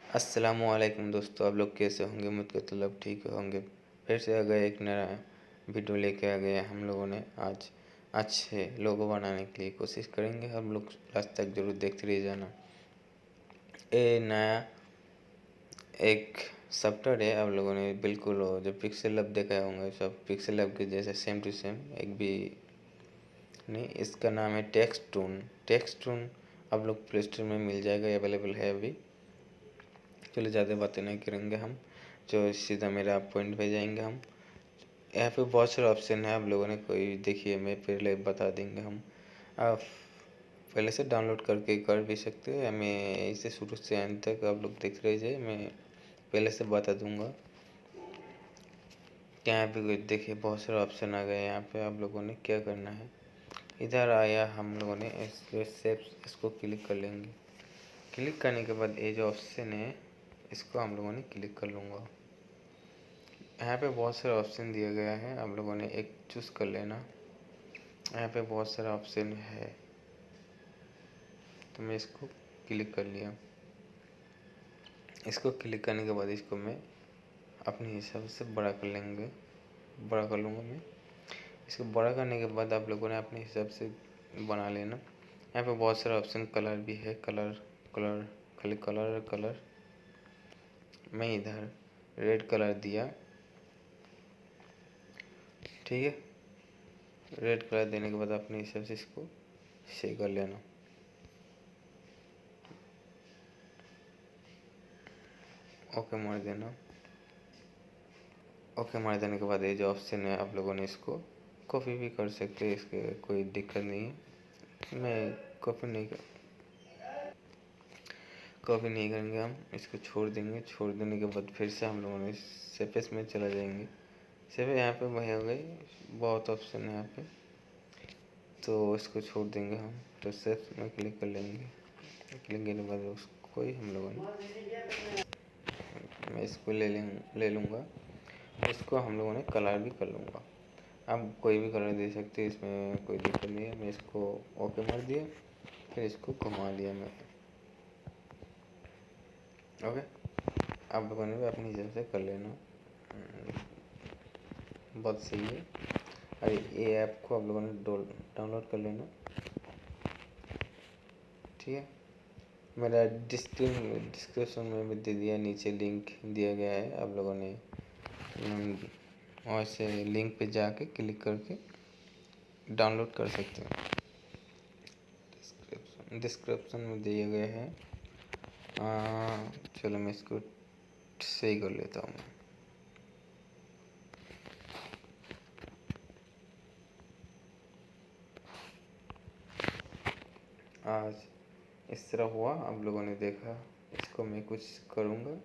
अस्सलामु अलैकुम दोस्तों, आप लोग कैसे होंगे? उम्मीद करता हूँ आप ठीक होंगे। फिर से आ गए एक नया वीडियो लेके आ गए हम लोगों ने। आज अच्छे लोगो बनाने के लिए कोशिश करेंगे हम लोग। लास्ट तक जरूर देखते रह जाना। ये नया एक सॉफ्टवेयर है, आप लोगों ने बिल्कुल जो पिक्सेलैब देखा होंगे, सब पिक्सेलैब के जैसे सेम टू सेम। एक भी नहीं, इसका नाम है टेक्सटून। टेक्सटून आप लोग प्ले स्टोर में मिल जाएगा, अवेलेबल है अभी। चलो ज़्यादा बातें नहीं करेंगे हम, जो सीधा मेरा पॉइंट पे जाएंगे हम। यहाँ पे बहुत सारे ऑप्शन है, आप लोगों ने कोई देखिए, मैं पहले बता देंगे हम। आप पहले से डाउनलोड करके कर भी सकते हैं। मैं इसे शुरू से अंत तक आप लोग देखते रह जाए, मैं पहले से बता दूंगा। यहाँ पे कोई देखिए बहुत सारे ऑप्शन आ गए। यहाँ पे आप लोगों ने क्या करना है, इधर आया हम लोगों ने इसको क्लिक कर लेंगे। क्लिक करने के बाद ये जो ऑप्शन है, इसको हम लोगों ने क्लिक कर लूँगा। यहाँ पे बहुत सारे ऑप्शन दिया गया है, आप लोगों ने एक चूज़ कर लेना। यहाँ पे बहुत सारा ऑप्शन है, तो मैं इसको क्लिक कर लिया। इसको क्लिक करने के बाद इसको मैं अपने हिसाब से बड़ा कर लूँगा मैं। इसको बड़ा करने के बाद आप लोगों ने अपने हिसाब से बना लेना। यहाँ पे बहुत सारा ऑप्शन कलर भी है, खाली कलर। मैं इधर रेड कलर दिया, ठीक है। रेड कलर देने के बाद अपने हिसाब से इसको सही कर लेना। ओके मार देना। ओके मार देने के बाद ये जो ऑप्शन है, आप लोगों ने इसको कॉपी भी कर सकते हैं, इसके कोई दिक्कत नहीं है। मैं कॉपी नहीं करेंगे हम, इसको छोड़ देंगे। छोड़ देने के बाद फिर से हम लोगों ने सेपेस में चला जाएंगे। सेपे यहाँ पे वही हो गई, बहुत ऑप्शन है यहाँ पे, तो इसको छोड़ देंगे हम। तो सेप्स में क्लिक कर लेंगे। क्लिक करने के बाद उसको ही हम लोगों ने, मैं इसको ले लूँगा। इसको हम लोगों ने कलर भी कर लूँगा। आप कोई भी कलर दे सकते हैं, इसमें कोई दिक्कत नहीं है। मैं इसको ओके मार दिया, फिर इसको घुमा दिया मैं। ओके, आप लोगों ने भी अपनी हिसाब से कर लेना, बहुत सही है। अरे ये ऐप को आप लोगों ने डाउनलोड कर लेना, ठीक है। मेरा डिस्क्रिप्शन में भी दे दिया, नीचे लिंक दिया गया है। आप लोगों ने वहाँ से लिंक पे जाके क्लिक करके डाउनलोड कर सकते हैं। डिस्क्रिप्शन में दिया गया है। चलो मैं इसको सही कर लेता हूँ। आज इस तरह हुआ, आप लोगों ने देखा। इसको मैं कुछ करूँगा,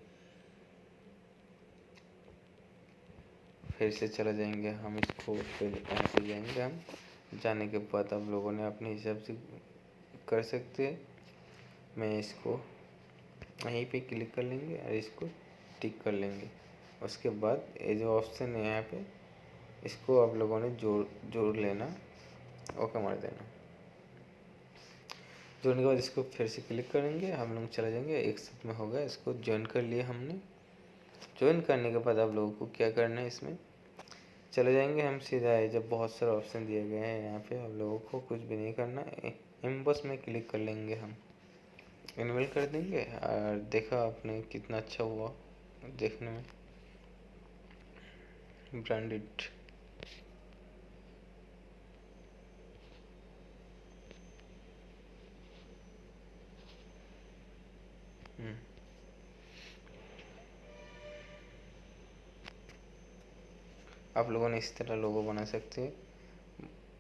फिर से चला जाएंगे हम। इसको पहले यहाँ पे जाएंगे हम। जाने के बाद आप लोगों ने अपने हिसाब से कर सकते हैं। मैं इसको यहीं पे क्लिक कर लेंगे और इसको टिक कर लेंगे। उसके बाद ये जो ऑप्शन है यहाँ पे, इसको आप लोगों ने जोड़ लेना। ओके मार देना। जोड़ने के बाद इसको फिर से क्लिक करेंगे, हम लोग चले जाएंगे। एक साथ में होगा, इसको ज्वाइन कर लिया हमने। ज्वाइन करने के बाद आप लोगों को क्या करना है, इसमें चले जाएंगे हम सीधा। जब बहुत सारे ऑप्शन दिए गए हैं यहाँ पे, आप लोगों को कुछ भी नहीं करना है। इम्बस में क्लिक कर लेंगे हम, इनेबल कर देंगे। और देखा आपने कितना अच्छा हुआ देखने में, ब्रांडेड। आप लोगों ने इस तरह लोगो बना सकते हैं,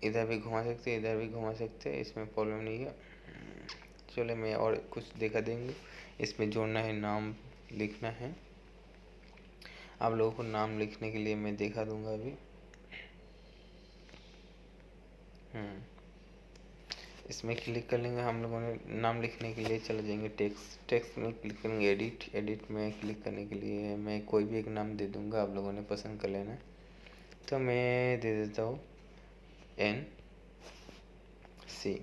इधर भी घुमा सकते हैं, इधर भी घुमा सकते हैं, इसमें प्रॉब्लम नहीं है। चलो मैं और कुछ दिखा देंगे। इसमें जोड़ना है, नाम लिखना है। आप लोगों को नाम लिखने के लिए मैं दिखा दूंगा अभी। इसमें क्लिक कर लेंगे। हम लोगों ने नाम लिखने के लिए चले जाएंगे टेक्स्ट में क्लिक करेंगे। एडिट में क्लिक करने के लिए मैं कोई भी एक नाम दे दूंगा, आप लोगों ने पसंद कर लेना। तो मैं दे देता हूँ NC।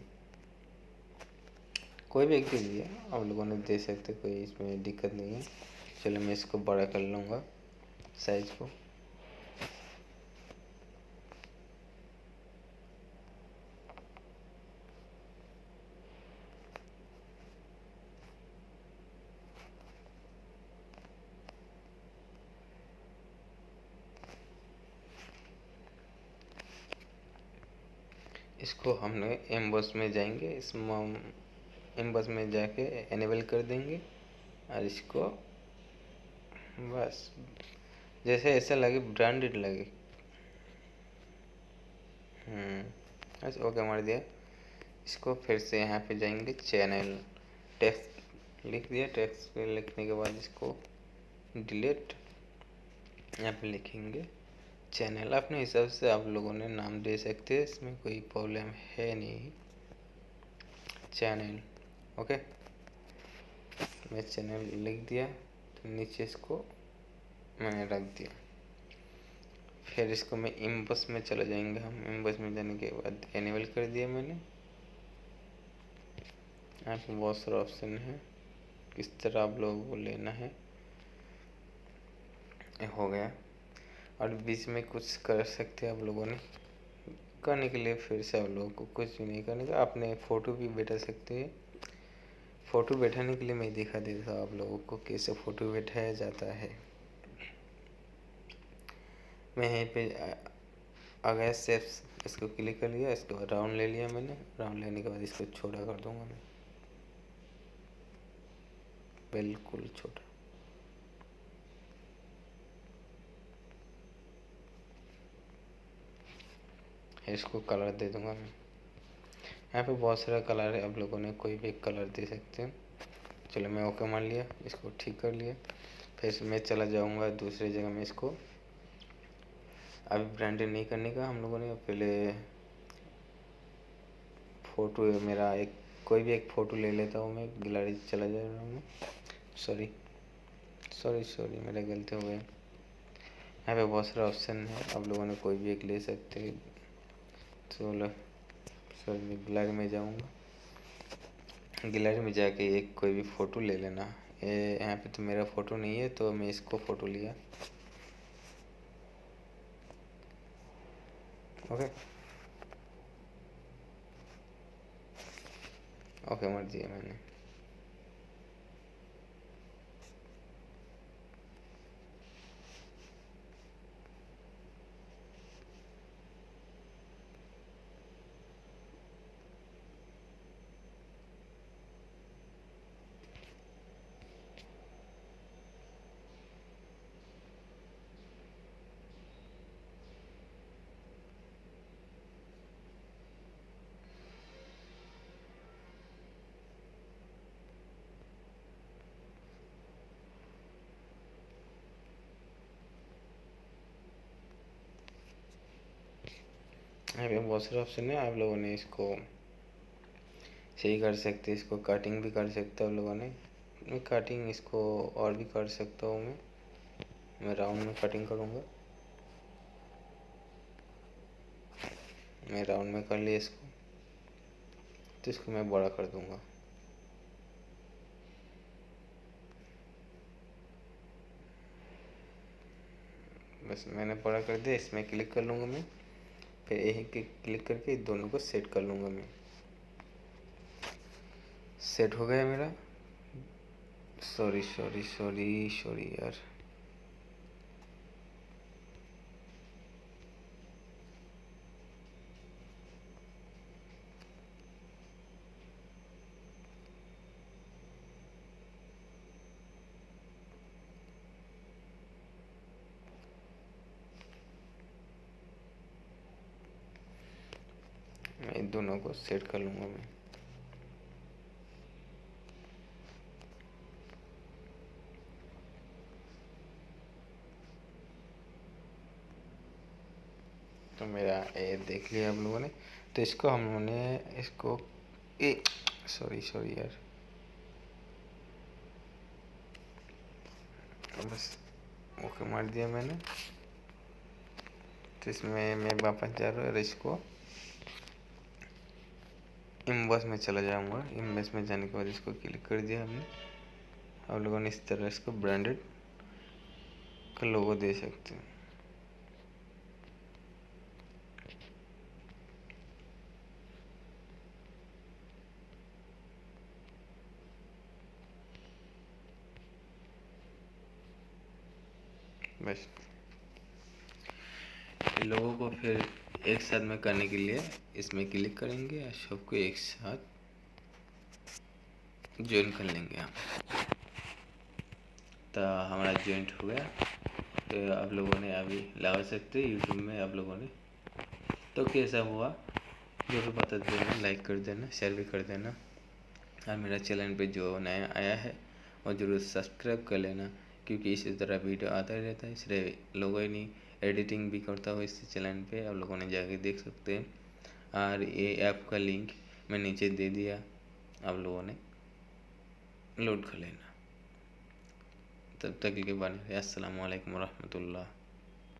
कोई भी एक दे दिए, आप लोगों ने दे सकते, कोई इसमें दिक्कत नहीं है। चलो मैं इसको बड़ा कर लूँगा साइज को। इसको हमने एम्बॉस में जाएंगे, इस एम्बॉस में जाके एनेबल कर देंगे और इसको बस जैसे ऐसा लगे, ब्रांडेड लगे। बस ओके मार दिया। इसको फिर से यहाँ पे जाएंगे, चैनल टेक्स्ट लिख दिया। टेक्स्ट पे लिखने के बाद इसको डिलीट, यहाँ पे लिखेंगे चैनल। अपने हिसाब से आप लोगों ने नाम दे सकते हैं, इसमें कोई प्रॉब्लम है नहीं। चैनल ओके, मैं चैनल लिख दिया, तो नीचे इसको मैंने रख दिया। फिर इसको मैं इम्बस में चला जाएंगे हम। इम्बस में जाने के बाद एनेबल कर दिया मैंने। यहाँ पे बहुत सारा ऑप्शन है, किस तरह आप लोगों को लेना है। हो गया। और बीच में कुछ कर सकते हैं आप लोगों ने, करने के लिए फिर से आप लोगों को कुछ भी नहीं करने का, अपने फ़ोटो भी बैठा सकते हैं। फ़ोटो बैठाने के लिए मैं दिखा देता हूँ आप लोगों को कैसे फ़ोटो बैठाया जाता है। मैं यहीं पे आ गया सेप्स, इसको क्लिक कर लिया, इसके बाद राउंड ले लिया मैंने। राउंड लेने के बाद इसको छोटा कर दूंगा मैं, बिल्कुल छोटा। इसको कलर दे दूंगा मैं। यहाँ पे बहुत सारा कलर है, आप लोगों ने कोई भी कलर दे सकते हैं। चलो मैं ओके मान लिया, इसको ठीक कर लिया। फिर मैं चला जाऊंगा दूसरी जगह में। इसको अभी ब्रांडेड नहीं करने का हम लोगों ने, पहले फ़ोटो मेरा एक कोई भी एक फ़ोटो ले लेता हूँ मैं। गैलरी चला जा रहा हूँ मैं। सॉरी सॉरी सॉरी, मेरा गलती हो गया। यहाँ पे बहुत सारा ऑप्शन है, आप लोगों ने कोई भी एक ले सकते हैं। चलो सॉरी, मैं गैलरी में जाऊँगा। गैलरी में जाके एक कोई भी फ़ोटो ले लेना। यहाँ पे तो मेरा फ़ोटो नहीं है, तो मैं इसको फ़ोटो लिया। ओके ओके मार दिया मैंने। यहाँ पे बहुत सारे ऑप्शन है, आप लोगों ने इसको सही कर सकते हैं। इसको कटिंग भी कर सकते हो आप लोगों ने। मैं कटिंग इसको और भी कर सकता हूँ। मैं राउंड में कटिंग करूँगा। मैं राउंड में कर लिया इसको, तो इसको मैं बड़ा कर दूँगा। बस मैंने बड़ा कर दिया। इसमें क्लिक कर लूँगा मैं, फिर यही क्लिक करके दोनों को सेट कर लूँगा मैं। सेट हो गया मेरा। सॉरी सॉरी सॉरी सॉरी यार। मैं इन दोनों को सेट कर लूँगा मैं। तो मेरा ये देख लिया आप लोगों ने। तो इसको हम लोगों ने इसको सॉरी सॉरी यार। तो बस ओके मार दिया मैंने। तो इसमें मैं वापस जा रहा हूँ और इसको इमेज में चला जाऊंगा। इमेज में जाने के बाद इसको क्लिक कर दिया हमने। आप लोगों ने इस तरह इसको ब्रांडेड का लोगो दे सकते हैं। बस लोगों को फिर एक साथ में करने के लिए इसमें क्लिक करेंगे और सबको एक साथ ज्वाइन कर लेंगे हम। तो हमारा ज्वाइंट हो गया। तो आप लोगों ने अभी लगा सकते यूट्यूब में आप लोगों ने। तो कैसा हुआ जरूर बता देना, लाइक कर देना, शेयर भी कर देना। और मेरा चैनल पे जो नया आया है और ज़रूर सब्सक्राइब कर लेना, क्योंकि इसी तरह वीडियो आता ही रहता है। इसलिए लोगों नहीं एडिटिंग भी करता हूँ इस चैनल पे, आप लोगों ने जाके देख सकते हैं। और ये ऐप का लिंक मैं नीचे दे दिया, आप लोगों ने लोड कर लेना। तब तक के लिए बने रहिए। अस्सलामु अलैकुम रहमतुल्लाह।